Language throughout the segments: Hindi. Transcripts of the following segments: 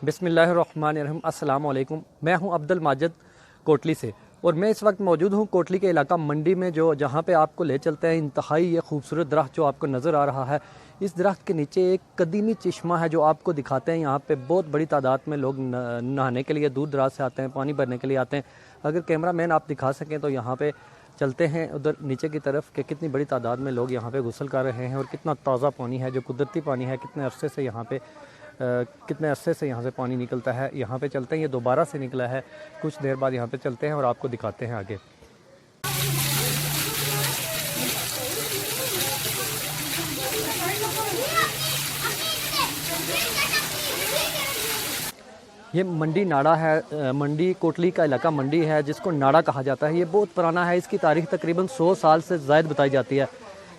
बिस्मिल्लाहिर्रहमानिर्रहीम। अस्सलाम वालेकुम। मैं हूं अब्दुल माजिद कोटली से और मैं इस वक्त मौजूद हूं कोटली के इलाका मंडी में, जो जहां पे आपको ले चलते हैं इंतहाई ये खूबसूरत दरख्त जो आपको नज़र आ रहा है। इस दरख्त के नीचे एक कदीमी चश्मा है जो आपको दिखाते हैं। यहाँ पे बहुत बड़ी तादाद में लोग नहाने के लिए दूर दराज से आते हैं, पानी भरने के लिए आते हैं। अगर कैमरा मैन आप दिखा सकें तो यहाँ पे चलते हैं उधर नीचे की तरफ कि कितनी बड़ी तादाद में लोग यहाँ पे गुस्ल कर रहे हैं और कितना ताज़ा पानी है जो कुदरती पानी है। कितने अरसे से यहाँ से पानी निकलता है। यहाँ पे चलते हैं, ये दोबारा से निकला है। कुछ देर बाद यहाँ पे चलते हैं और आपको दिखाते हैं आगे। ये मंडी नाड़ा है, मंडी कोटली का इलाका मंडी है जिसको नाड़ा कहा जाता है। ये बहुत पुराना है, इसकी तारीख तकरीबन 100 साल से ज़ायद बताई जाती है।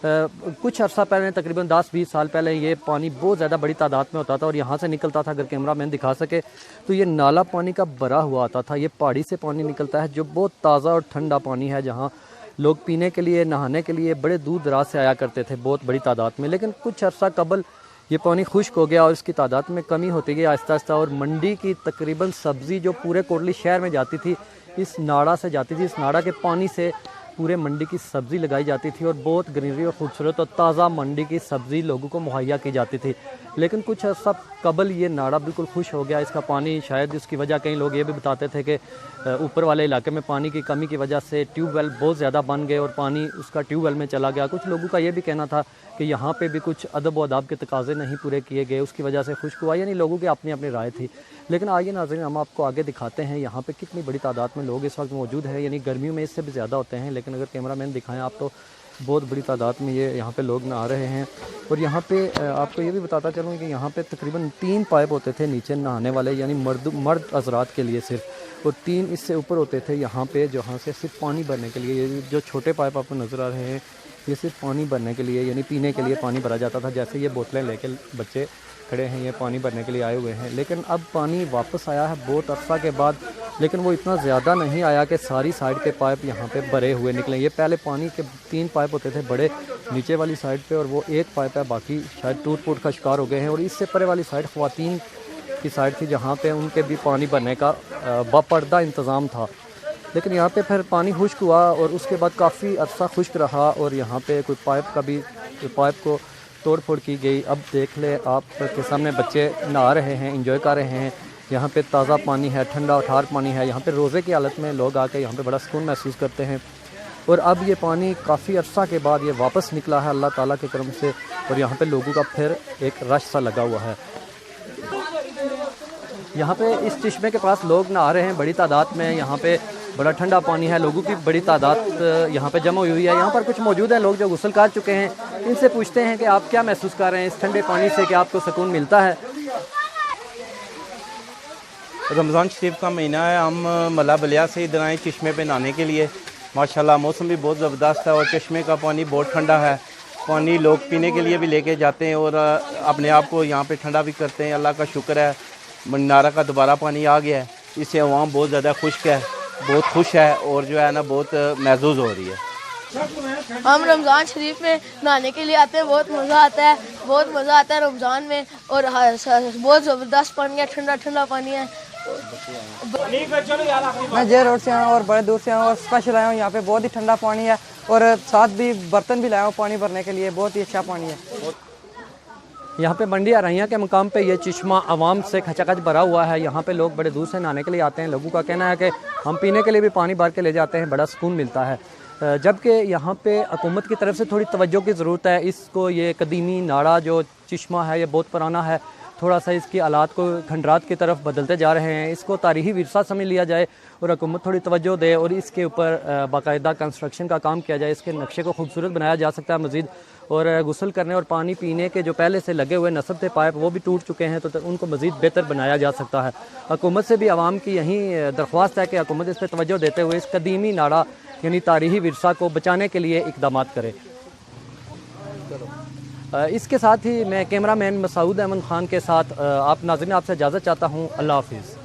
कुछ अर्सा पहले तकरीबन 10-20 साल पहले ये पानी बहुत ज़्यादा बड़ी तादाद में होता था और यहाँ से निकलता था। अगर कैमरा मैन दिखा सके तो ये नाला पानी का भरा हुआ आता था। ये पहाड़ी से पानी निकलता है जो बहुत ताज़ा और ठंडा पानी है, जहाँ लोग पीने के लिए, नहाने के लिए बड़े दूर दराज से आया करते थे बहुत बड़ी तादाद में। लेकिन कुछ अर्सा कबल ये पानी खुश्क हो गया और इसकी तादाद में कमी होती गई आहिस्ता आहिस्ता। और मंडी की तकरीबन सब्ज़ी जो पूरे कोटली शहर में जाती थी इस नाड़ा से जाती थी। इस नाड़ा के पानी से पूरे मंडी की सब्ज़ी लगाई जाती थी और बहुत ग्रीनरी और ख़ूबसूरत और ताज़ा मंडी की सब्ज़ी लोगों को मुहैया की जाती थी। लेकिन कुछ अर्सा कबल ये नाड़ा बिल्कुल खुश हो गया। इसका पानी शायद इसकी वजह, कई लोग ये भी बताते थे कि ऊपर वाले इलाके में पानी की कमी की वजह से ट्यूबवेल बहुत ज़्यादा बन गए और पानी उसका ट्यूबवेल में चला गया। कुछ लोगों का ये भी कहना था कि यहाँ पे भी कुछ अदब व अदाब के तकाज़े नहीं पूरे किए गए, उसकी वजह से खुश्क हुआ। यानी लोगों की अपनी अपनी राय थी। लेकिन आइए नाज़रीन, हम आपको आगे दिखाते हैं यहाँ पे कितनी बड़ी तादाद में लोग इस वक्त मौजूद हैं। यानी गर्मियों में इससे भी ज़्यादा होते हैं, लेकिन अगर कैमरा मैन दिखाएं आप तो बहुत बड़ी तादाद में ये यहाँ पे लोग नहा रहे हैं। और यहाँ पे आपको ये भी बताता चलूँ कि यहाँ पे तकरीबन 3 पाइप होते थे नीचे नहाने वाले, यानी मर्द हज़रात के लिए सिर्फ, और 3 इससे ऊपर होते थे यहाँ पे जहाँ से सिर्फ पानी भरने के लिए। ये जो छोटे पाइप आपको नज़र आ रहे हैं ये सिर्फ पानी भरने के लिए, यानी पीने के लिए पानी भरा जाता था। जैसे ये बोतलें लेके बच्चे खड़े हैं, ये पानी भरने के लिए आए हुए हैं। लेकिन अब पानी वापस आया है बहुत अरसा के बाद, लेकिन वो इतना ज़्यादा नहीं आया कि सारी साइड के पाइप यहाँ पे भरे हुए निकले। ये पहले पानी के 3 पाइप होते थे बड़े नीचे वाली साइड पे, और वो 1 पाइप है, बाकी शायद टूट फूट का शिकार हो गए हैं। और इससे परे वाली साइड ख़वातीन की साइड थी जहाँ पे उनके भी पानी भरने का बापर्दा इंतज़ाम था। लेकिन यहाँ पे फिर पानी खुश्क हुआ और उसके बाद काफ़ी अरसा खुश्क रहा और यहाँ पे कोई पाइप को तोड़ फोड़ की गई। अब देख ले आप के सामने बच्चे नहा रहे हैं, इंजॉय कर रहे हैं। यहाँ पे ताज़ा पानी है, ठंडा ठार पानी है। यहाँ पे रोज़े की हालत में लोग आके यहाँ पे बड़ा सुकून महसूस करते हैं। और अब ये पानी काफ़ी अरसा के बाद ये वापस निकला है अल्लाह ताला के करम से, और यहाँ पे लोगों का फिर एक रश सा लगा हुआ है। यहाँ पे इस चश्मे के पास लोग नहा रहे हैं बड़ी तादाद में। यहाँ पे बड़ा ठंडा पानी है, लोगों की बड़ी तादाद यहाँ पे जमा हुई है। यहाँ पर कुछ मौजूद हैं लोग जो गुस्ल कर चुके हैं। इनसे पूछते हैं कि आप क्या महसूस कर रहे हैं इस ठंडे पानी से, कि आपको सुकून मिलता है? रमज़ान शरीफ का महीना है, हम मला बलिया से इधर आए चश्मे पे नहाने के लिए। माशाल्लाह मौसम भी बहुत ज़बरदस्त है और चश्मे का पानी बहुत ठंडा है। पानी लोग पीने के लिए भी लेके जाते हैं और अपने आप को यहाँ पे ठंडा भी करते हैं। अल्लाह का शुक्र है, नारा का दोबारा पानी आ गया है, इससे अवाम बहुत ज़्यादा बहुत खुश है और जो है ना बहुत महसूस हो रही है। हम रमज़ान शरीफ में नहाने के लिए आते हैं, बहुत मज़ा आता है रमज़ान में। और बहुत ज़बरदस्त पानी है, ठंडा ठंडा पानी है। मैं जे रोड से आया हूँ और बड़े दूर से आया हूँ और स्पेशल आया हूँ। यहाँ पे बहुत ही ठंडा पानी है और साथ भी बर्तन भी लाया हूँ पानी भरने के लिए। बहुत ही अच्छा पानी है। यहाँ पे मंडी अरैया के मुकाम पे ये चश्मा आवाम से खचाखच भरा हुआ है। यहाँ पे लोग बड़े दूर से नहाने के लिए आते हैं। लोगों का कहना है कि हम पीने के लिए भी पानी भर के ले जाते हैं, बड़ा सुकून मिलता है। जबकि यहाँ पे हुकूमत की तरफ से थोड़ी तवज्जो की ज़रूरत है। इसको ये कदीमी नाड़ा जो चश्मा है ये बहुत पुराना है, थोड़ा सा इसकी हालात को खंडरात की तरफ बदलते जा रहे हैं। इसको तारीख़ी विरसा समझ लिया जाए और हुकूमत थोड़ी तवज्जो दे और इसके ऊपर बाकायदा कंस्ट्रक्शन का काम किया जाए। इसके नक्शे को खूबसूरत बनाया जा सकता है मज़ीद। और गुस्ल करने और पानी पीने के जो पहले से लगे हुए नस्ब थे पाइप, वो भी टूट चुके हैं, तो उनको मज़ीद बेहतर बनाया जा सकता है। हुकूमत से भी आवाम की यही दरख्वास्त है कि हुकूमत इस पर तवज्जो देते हुए इस कदीमी नाड़ा यानी तारीख़ी विरसा को बचाने के लिए इक़दाम करे। इसके साथ ही मैं कैमरा मैन मसूद अहमद ख़ान के साथ आप नाज़रीन आपसे इजाज़त चाहता हूँ। अल्लाह हाफ़िज़।